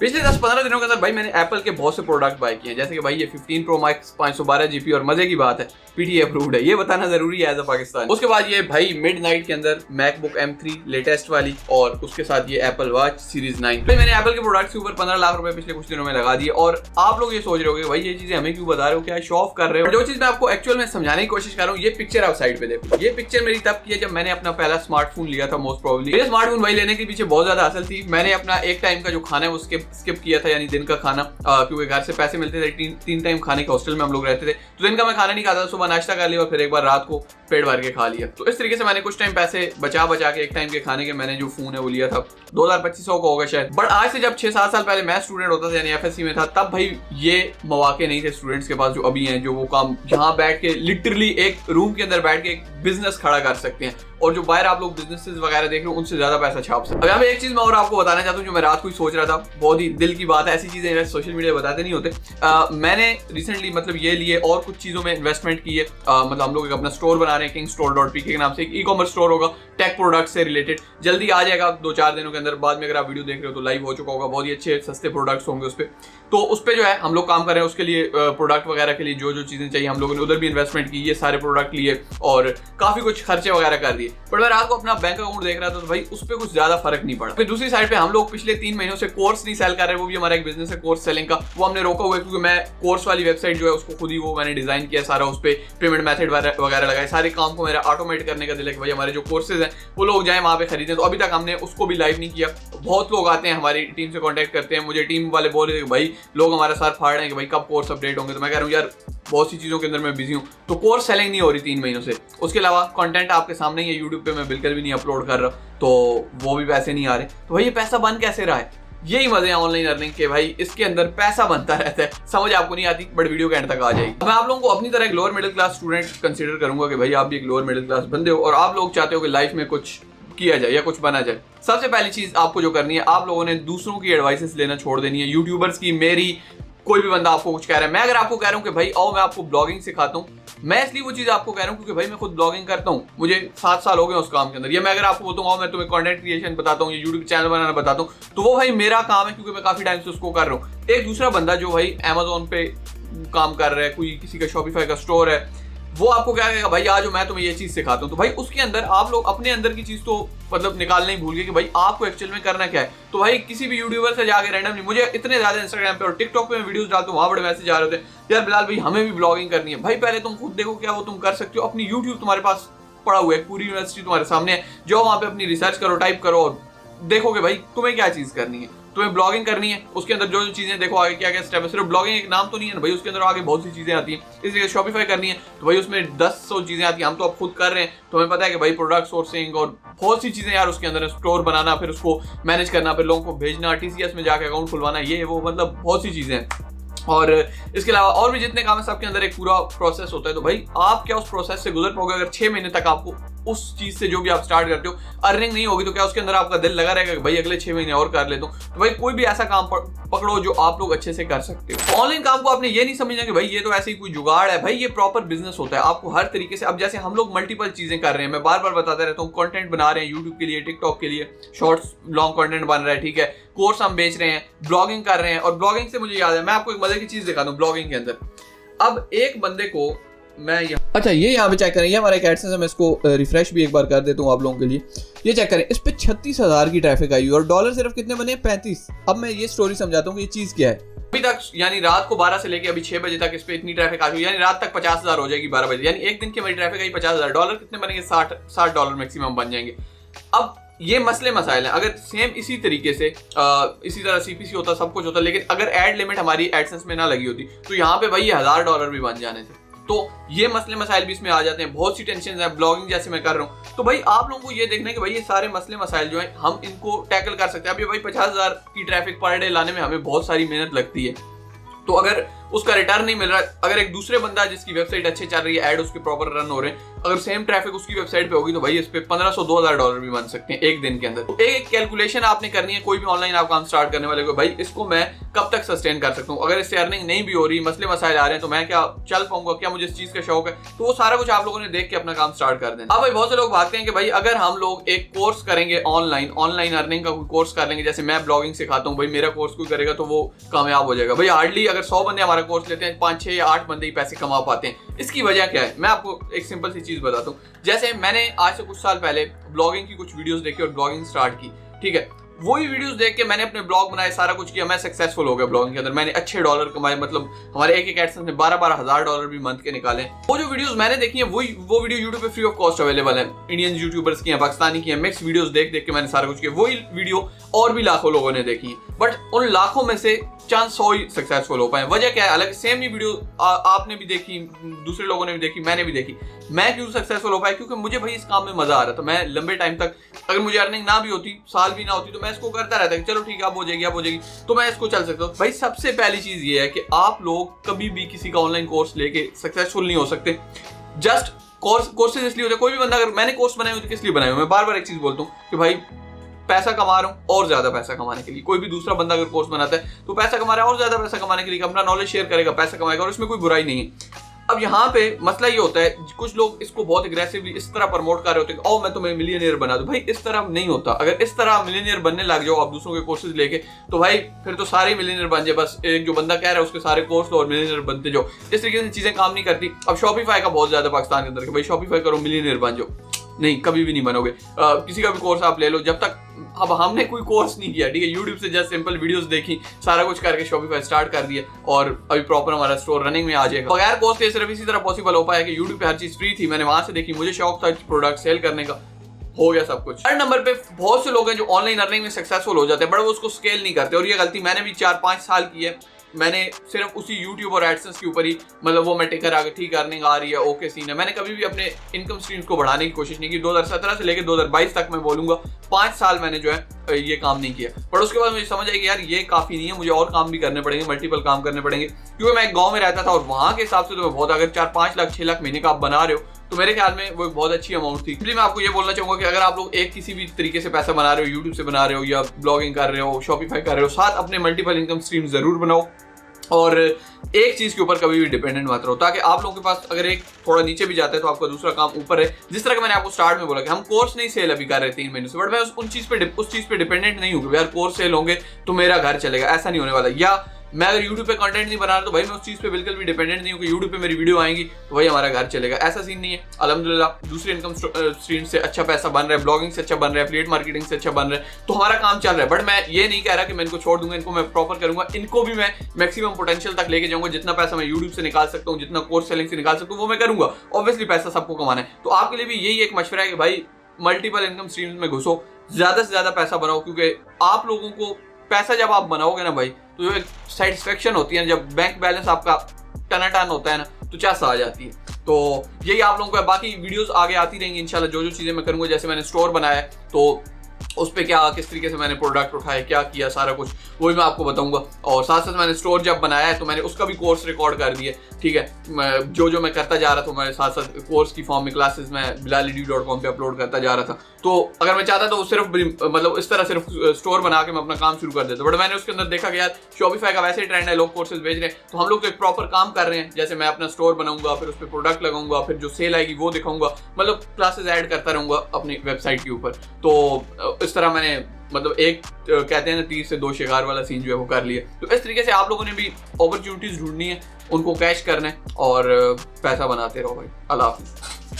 पिछले 10-15 दिनों के अंदर भाई मैंने एप्पल के बहुत से प्रोडक्ट बाय किए हैं, जैसे कि भाई ये 15 Pro Max 512 GB और मजे की बात है PTA अप्रूव्ड है, ये बताना जरूरी है एज अ पाकिस्तान। उसके बाद ये भाई मिडनाइट के अंदर MacBook M3 लेटेस्ट वाली और उसके साथ ये Apple Watch Series 9। भाई मैंने एप्पल के प्रोडक्ट्स के ऊपर 15 लाख रुपए पिछले कुछ दिनों में लगा दिए और आप लोग ये सोच रहे हो भाई ये चीजें हमें क्यों बता रहे हो, क्या शो ऑफ कर रहे हो। जो चीज मैं आपको एक्चुअल में समझाने की कोशिश कर रहा हूँ, ये पिक्चर आप साइड पे देखो। ये पिक्चर मेरी तब की है जब मैंने अपना पहला स्मार्टफोन लिया था। मोस्ट प्रोबेबली मेरे स्मार्टफोन भाई लेने के पीछे बहुत ज्यादा असल थी। मैंने अपना एक टाइम का जो खाना है वो स्किप किया था, यानी दिन का खाना, क्योंकि घर से पैसे मिलते थे, 3 टाइम खाने के हॉस्टल में हम लोग रहते थे, तो दिन का मैं खाना नहीं खाता था, सुबह नाश्ता कर लिया और फिर एक बार रात को पेट भर के खा लिया। तो इस तरीके से मैंने कुछ टाइम पैसे बचा के एक टाइम के खाने के मैंने जो फोन है वो लिया था। 2025 का होगा शायद। बट आज से जब 6-7 साल पहले मैं स्टूडेंट होता था, यानी FSC में था, तब भाई ये मौके नहीं थे स्टूडेंट्स के पास जो अभी हैं, जो वो काम यहाँ बैठ के लिटरली एक रूम के अंदर बैठ के एक बिजनेस खड़ा कर सकते हैं और जो बाहर आप लोग बिजनेसेस वगैरह देख रहे हो उनसे ज्यादा पैसा छाप सकते हैं। अब यहाँ पे एक चीज मैं और आपको बताना चाहता हूँ जो मैं रात को ही सोच रहा था, बहुत ही दिल की बात है, ऐसी चीजें सोशल मीडिया बताते नहीं होते। मैंने रिसेंटली मतलब ये लिए और कुछ चीजों में इन्वेस्टमेंट की है। मतलब हम लोग एक अपना स्टोर बना रहे हैं kingstore.pk के नाम से, एक ई-कॉमर्स स्टोर होगा टेक प्रोडक्ट से रिलेटेड, जल्दी आ जाएगा 2-4 दिनों के अंदर। बाद में अगर आप वीडियो देख रहे हो तो लाइव हो चुका होगा, बहुत ही अच्छे सस्ते प्रोडक्ट्स होंगे उस पर। तो उस पर जो है हम लोग काम कर रहे हैं, उसके लिए प्रोडक्ट वगैरह के लिए जो जो चीजें चाहिए हम लोगों ने उधर भी इन्वेस्टमेंट की, ये सारे प्रोडक्ट लिए और काफी कुछ खर्चे वगैरह कर दिए। पर मैं रात को अपना बैंक अकाउंट देख रहा था तो भाई उस पर कुछ ज्यादा फर्क नहीं पड़ा। फिर दूसरी साइड पे हम लोग पिछले 3 महीनों से कोर्स नहीं सेल कर रहे, वो भी हमारा एक बिजनेस है कोर्स सेलिंग का, वो हमने रोका हुआ है क्योंकि मैं कोर्स वाली वेबसाइट जो है उसको खुद ही वो मैंने डिजाइन किया सारा, उस पर पेमेंट मेथड वगैरह लगाए, सारे काम को मेरा ऑटोमेट करने का दिल है कि भाई हमारे जो कोर्सेज हैं वो लोग जाए वहां पे खरीदें। तो अभी तक हमने उसको भी लाइव नहीं किया। बहुत लोग आते हैं हमारी टीम से कॉन्टेक्ट करते हैं, मुझे टीम वाले बोल रहे थे भाई लोग हमारा साथ फाड़ रहे हैं कि भाई कब कोर्स अपडेट होंगे। तो मैं कह रहा हूँ यार बहुत सी चीजों के अंदर मैं बिजी हूँ, तो कोर्स सेलिंग नहीं हो रही 3 महीनों से। उसके अलावा कंटेंट आपके सामने ही है, यूट्यूब पे मैं बिल्कुल भी नहीं अपलोड कर रहा, तो वो भी पैसे नहीं आ रहे। तो भाई ये पैसा बन कैसे रहा है? यही मजे हैं ऑनलाइन अर्निंग के भाई, इसके अंदर पैसा बनता रहता है। समझ आपको नहीं आती बट वीडियो के एंड तक आ जाएगी। मैं आप लोगों को अपनी तरह एक lower middle class student consider करूंगा कि भाई आप भी एक लोअर मिडिल क्लास बंदे हो और आप लोग चाहते हो कि लाइफ में कुछ किया जाए या कुछ बना जाए। सबसे पहली चीज आपको जो करनी है, आप लोगों ने दूसरों की एडवाइसेस लेना छोड़ देनी है, यूट्यूबर्स की, मेरी, कोई भी बंदा आपको कुछ कह रहा है। मैं अगर आपको कह रहा हूँ कि भाई आओ मैं आपको ब्लॉगिंग सिखाता हूँ, मैं इसलिए वो चीज आपको कह रहा हूँ क्योंकि भाई मैं खुद ब्लॉगिंग करता हूँ, मुझे 7 साल हो गए उस काम के अंदर। या मैं अगर आपको बोलता हूँ मैं तुम्हें कंटेंट क्रिएशन बताता हूँ, यूट्यूब चैनल बनाना बताता हूँ, तो वो भाई मेरा काम है क्योंकि मैं काफी टाइम से उसको कर रहा हूँ। एक दूसरा बंदा जो भाई Amazon पे काम कर रहा है, कोई किसी का Shopify का स्टोर है, वो आपको क्या कहेगा भाई आज मैं तुम्हें ये चीज सिखाता हूँ। तो भाई उसके अंदर आप लोग अपने अंदर की चीज तो मतलब निकालना ही भूल गए कि भाई आपको एक्चुअल में करना क्या है। तो भाई किसी भी यूट्यूबर से जाके रैंडमली, मुझे इतने ज्यादा इंस्टाग्राम पे और टिकटॉक पे मैं वीडियोस डालता हूँ, वहां बड़े मैसेज आ रहे होते हैं यार बिलाल भाई हमें भी ब्लॉगिंग करनी है। भाई पहले तुम खुद देखो क्या वो तुम कर सकते हो। अपनी यूट्यूब तुम्हारे पास पड़ा हुआ है, पूरी यूनिवर्सिटी तुम्हारे सामने है, जो वहां पे अपनी रिसर्च करो, टाइप करो और देखोगे भाई तुम्हें क्या चीज करनी है। तुम्हें ब्लॉगिंग करनी है, उसके अंदर जो जो चीजें देखो आगे क्या क्या स्टेप है। सिर्फ ब्लॉगिंग एक नाम तो नहीं है ना भाई, उसके अंदर आगे बहुत सी चीजें आती हैं। इसलिए शॉपिफाई करनी है तो भाई उसमें 10-100 चीजें आती हैं। हम तो अब खुद कर रहे हैं तो हमें पता है कि भाई प्रोडक्ट सोर्सिंग और बहुत सी चीजें यार उसके अंदर, स्टोर बनाना, फिर उसको मैनेज करना, फिर लोगों को भेजना, TCS में जाकर अकाउंट खुलवाना, ये वो मतलब बहुत सी चीजें हैं। और इसके अलावा और भी जितने काम है सबके अंदर एक पूरा प्रोसेस होता है। तो भाई आप क्या उस प्रोसेस से गुजर पाओगे? अगर 6 महीने तक आपको उस चीज से जो भी आप स्टार्ट करते हो अर्निंग नहीं होगी तो क्या उसके अंदर आपका दिल लगा रहेगा कि भाई अगले 6 महीने और कर लेता हूँ? तो भाई कोई भी ऐसा काम पकड़ो जो आप लोग अच्छे से कर सकते हो। ऑनलाइन काम को आपने ये नहीं समझना कि भाई ये तो ऐसे ही कोई जुगाड़ है, भाई ये प्रॉपर बिजनेस होता है। आपको हर तरीके से, अब जैसे हम लोग मल्टीपल चीजें कर रहे हैं, मैं बार बार बताता रहता हूँ, कंटेंट बना रहे हैं यूट्यूब के लिए, टिकटॉक के लिए, शॉर्ट्स लॉन्ग कंटेंट बन रहा है, ठीक है, कोर्स हम बेच रहे हैं, ब्लॉगिंग कर रहे हैं। और ब्लॉगिंग से मुझे याद है, मैं आपको एक मजे की चीज दिखा दूं ब्लॉगिंग के अंदर। अब एक बंदे को मैं अच्छा ये यहाँ पे चेक करें, ये हमारा एक एडसेंस है, मैं इसको रिफ्रेश भी एक बार कर देता हूँ आप लोगों के लिए। ये चेक करें, इस पे 36,000 की ट्रैफिक आई और डॉलर सिर्फ कितने बने? 35। अब मैं ये स्टोरी समझाता हूँ कि ये चीज क्या है। अभी तक यानी रात को 12 से लेके अभी 6 बजे तक इस पे इतनी ट्रैफिक आ गई, यानी रात तक 50,000 हो जाएगी 12 बजे, यानी एक दिन की हमारी ट्रैफिक आई 50,000। डॉलर कितने बनेंगे? 60 डॉलर मैक्सिमम बन जाएंगे। अब ये मसले मसाइल हैं। अगर सेम इसी तरीके से इसी तरह CPC होता, सब कुछ होता, लेकिन अगर एड लिमिट हमारी एडसेंस में ना लगी होती तो यहाँ पे भाई ये $1000 भी बन जाने थे। तो ये मसले मसाइल भी इसमें आ जाते हैं, बहुत सी टेंशन है ब्लॉगिंग जैसे मैं कर रहा हूँ। तो भाई आप लोगों को ये देखना है कि भाई ये सारे मसले मसाइल जो है हम इनको टैकल कर सकते हैं। अब ये भाई 50,000 की ट्रैफिक पर डे लाने में हमें बहुत सारी मेहनत लगती है। तो अगर उसका रिटर्न नहीं मिल रहा। अगर एक दूसरे बंदा जिसकी वेबसाइट अच्छी चल रही है, ऐड उसके प्रॉपर रन हो रहे हैं, अगर सेम ट्रैफिक उसकी वेबसाइट पे होगी तो भाई इस पे $1500-2000 भी बन सकते हैं एक दिन के अंदर। तो एक कैलकुलेशन आपने करनी है कोई भी ऑनलाइन आप काम स्टार्ट करने वाले को, भाई इसको मैं कब तक सस्टेन कर सकता हूँ, अगर इससे अर्निंग नहीं भी हो रही, मसले मसाइल आ रहे हैं तो मैं क्या चल पाऊंगा, क्या मुझे इस चीज का शौक है, तो वो सारा कुछ आप लोगों ने देख के अपना काम स्टार्ट कर देना। अब भाई बहुत से लोग भागते हैं कि भाई अगर हम लोग एक कोर्स करेंगे ऑनलाइन अर्निंग का कोई कोर्स कर लेंगे, जैसे मैं ब्लॉगिंग सिखाता हूँ, भाई मेरा कोर्स कोई करेगा तो वो कामयाब हो जाएगा। भाई हार्डली अगर 100 बंदे हमारा कोर्स लेते हैं, 5, 6 या 8 बंदे ही पैसे कमा पाते हैं। इसकी वजह क्या है, मैं आपको एक सिंपल सी चीज बताता हूँ। जैसे मैंने आज से कुछ साल पहले ब्लॉगिंग की कुछ वीडियोस देखी और ब्लॉगिंग स्टार्ट की, ठीक है, वही वीडियोस देख के मैंने अपने ब्लॉग बनाए, सारा कुछ किया, मैं सक्सेसफुल हो गया ब्लॉगिंग के अंदर, मैंने अच्छे डॉलर कमाए, मतलब हमारे एक एडसेंस में 12-12 हज़ार डॉलर भी मंथ के निकाले। वो जो वीडियोस मैंने देखी है वो वीडियो यूट्यूब पे फ्री ऑफ कॉस्ट अवेलेबल है, इंडियन यूट्यूबर्स की हैं, पाकिस्तानी की हैं, मिक्स वीडियोस देख के मैंने सारा कुछ किया। वही वीडियो और भी लाखों लोगों ने देखी है, बट उन लाखों में से चांस 100 ही सक्सेसफुल हो पाए। वजह क्या है, हालांकि सेम ही वीडियो आपने भी देखी, दूसरे लोगों ने भी देखी, मैंने भी देखी, मैं क्यों सक्सेसफुल हो पाया, क्योंकि मुझे भाई इस काम में मजा आ रहा था। मैं लंबे टाइम तक, अगर मुझे अर्निंग ना भी होती, साल भी ना होती, तो मैं इसको करता रहता, चलो ठीक है अब हो जाएगी तो मैं इसको चल सकता हूँ। भाई सबसे पहली चीज ये है कि आप लोग कभी भी किसी का ऑनलाइन कोर्स लेके सक्सेसफुल नहीं हो सकते। जस्ट कोर्सेज इसलिए होते हैं, कोई भी बंदा, अगर मैंने कोर्स बनाए हुए किस लिए बनाए हुए, मैं बार बार एक चीज बोलता हूँ कि भाई पैसा कमा रहा हूँ और ज्यादा पैसा कमाने के लिए। कोई भी दूसरा बंदा अगर कोर्स बनाता है तो पैसा कमा रहा है और ज्यादा पैसा कमाने के लिए, अपना नॉलेज शेयर करेगा, पैसा कमाएगा, और इसमें कोई बुराई नहीं है। अब यहाँ पे मसला ये होता है, कुछ लोग इसको बहुत एग्रेसिवली इस तरह प्रमोट कर रहे होते हैं कि ओ मैं तुम्हें मिलियनियर बना दूं। भाई इस तरह नहीं होता। अगर इस तरह मिलियनियर बनने लग जाओ आप दूसरों के कोर्सेज लेके, तो भाई फिर तो सारे मिलियनियर बन जाए। बस एक जो बंदा कह रहा है उसके सारे कोर्स लो और मिलियनियर बनते जाओ। इस तरीके से चीजें काम नहीं करती। अब शॉपिफाई का बहुत ज्यादा पाकिस्तान के अंदर कि भाई शॉपिफाई करो मिलियनियर बन जाओ, नहीं कभी भी नहीं बनोगे। किसी का भी कोर्स आप ले लो, जब तक, अब हमने कोई कोर्स नहीं किया, ठीक है, यूट्यूब से जस्ट सिंपल वीडियोस देखी, सारा कुछ करके शॉपिफाई स्टार्ट कर दिया और अभी प्रॉपर हमारा स्टोर रनिंग में आ जाएगा। बगैर कोर्स के सिर्फ इसी तरह पॉसिबल हो पाया कि यूट्यूब पे हर चीज फ्री थी, मैंने वहां से देखी, मुझे शौक था प्रोडक्ट सेल करने का, हो गया सब कुछ। थर्ड नंबर पे बहुत से लोग हैं जो ऑनलाइन अर्निंग में सक्सेसफुल हो जाते हैं, बट वो उसको स्केल नहीं करते, और ये गलती मैंने भी 4-5 साल की है। मैंने सिर्फ उसी YouTube और एडसेंस के ऊपर ही, मतलब वो मैं टिकर आगे ठीक अर्निंग आ रही है, ओके सीन है, मैंने कभी भी अपने इनकम स्ट्रीम्स को बढ़ाने की कोशिश नहीं की। 2017 से लेकर 2022 तक मैं बोलूंगा 5 साल मैंने जो है ये काम नहीं किया। पर उसके बाद मुझे समझ आई कि यार ये काफी नहीं है, मुझे और काम भी करने पड़ेंगे, मल्टीपल काम करने पड़ेंगे, क्योंकि मैं एक गाँव में रहता था और वहां के हिसाब से तो मैं बहुत, अगर 4-5 लाख 6 लाख महीने का आप बना रहे हो तो मेरे ख्याल में वो एक बहुत अच्छी अमाउंट थी। इसलिए मैं आपको ये बोलना चाहूंगा कि अगर आप लोग एक किसी भी तरीके से पैसा बना रहे हो, यूट्यूब से बना रहे हो या ब्लॉगिंग कर रहे हो, शॉपिफाई कर रहे हो, साथ अपने मल्टीपल इनकम स्ट्रीम जरूर बनाओ और एक चीज के ऊपर कभी भी डिपेंडेंट मत रहो, ताकि आप लोगों के पास अगर एक थोड़ा नीचे भी जाता है तो आपका दूसरा काम ऊपर है। जिस तरह का मैंने आपको स्टार्ट में बोला कि हम कोर्स नहीं सेल अभी कर रहे 3 महीने से, बट मैं उस चीज पे डिपेंडेंट नहीं हूँ कि यार कोर्स सेल होंगे तो मेरा घर चलेगा, ऐसा नहीं होने वाला। या मैं अगर YouTube पे कंटेंट नहीं बना रहा तो भाई मैं उस चीज पे बिल्कुल भी डिपेंडेंट नहीं हूँ कि YouTube पे मेरी वीडियो आएंगी तो भाई हमारा घर चलेगा, ऐसा सीन नहीं है। अल्हम्दुलिल्लाह दूसरी इनकम स्ट्रीम से अच्छा पैसा बन रहा है, ब्लॉगिंग से अच्छा बन रहा है, एफिलिएट मार्केटिंग से अच्छा बन रहा है, तो हमारा काम चल रहा है। बट मैं ये नहीं कह रहा कि मैं इनको छोड़ दूंगा, इनको मैं प्रॉपर करूंगा, इनको भी मैं मैक्सिमम पोटेंशियल तक लेके जाऊंगा। जितना पैसा मैं YouTube से निकाल सकता हूँ, जितना कोर्स सेलिंग से निकाल सकता हूँ वो मैं करूंगा। ऑब्वियसली पैसा सबको कमाना है, तो आपके लिए भी यही एक मशवरा है कि भाई मल्टीपल इनकम स्ट्रीम्स में घुसो, ज्यादा से ज्यादा पैसा बनाओ, क्योंकि आप लोगों को पैसा जब आप बनाओगे ना भाई, तो जो एक सेटिस्फेक्शन होती है, जब बैंक बैलेंस आपका टनाटन होता है ना, तो चास आ जाती है। तो यही आप लोगों को, बाकी वीडियोस आगे आती रहेंगी इंशाल्लाह। जो चीजें मैं करूंगा, जैसे मैंने स्टोर बनाया है तो उस पर क्या किस तरीके से मैंने प्रोडक्ट उठाए, क्या किया, सारा कुछ वही मैं आपको बताऊंगा। और साथ साथ मैंने स्टोर जब बनाया है तो मैंने उसका भी कोर्स रिकॉर्ड कर दिया, ठीक है। जो मैं करता जा रहा था मैं साथ साथ कोर्स की फॉर्म में क्लासेस मैं bilaledu.com पे अपलोड करता जा रहा था। तो अगर मैं चाहता तो सिर्फ मतलब इस तरह सिर्फ स्टोर बना के मैं अपना काम शुरू कर देता, बट मैंने उसके अंदर देखा कि यार शॉपिफाई का वैसे ही ट्रेंड है, लोग कोर्सेज भेज रहे हैं, तो हम लोग तो एक प्रॉपर काम कर रहे हैं। जैसे मैं अपना स्टोर बनाऊंगा, फिर उस पर प्रोडक्ट लगाऊंगा, फिर जो सेल आएगी वो दिखाऊंगा, मतलब क्लासेस ऐड करता रहूंगा अपनी वेबसाइट के ऊपर। तो इस तरह मैंने मतलब एक कहते हैं ना 3 से 2 शिकार वाला सीन जो है वो कर लिया। तो इस तरीके से आप लोगों ने भी अपॉर्चुनिटीज ढूंढनी है, उनको कैच करना है और पैसा बनाते रहो भाई। अल्लाह हाफिज़।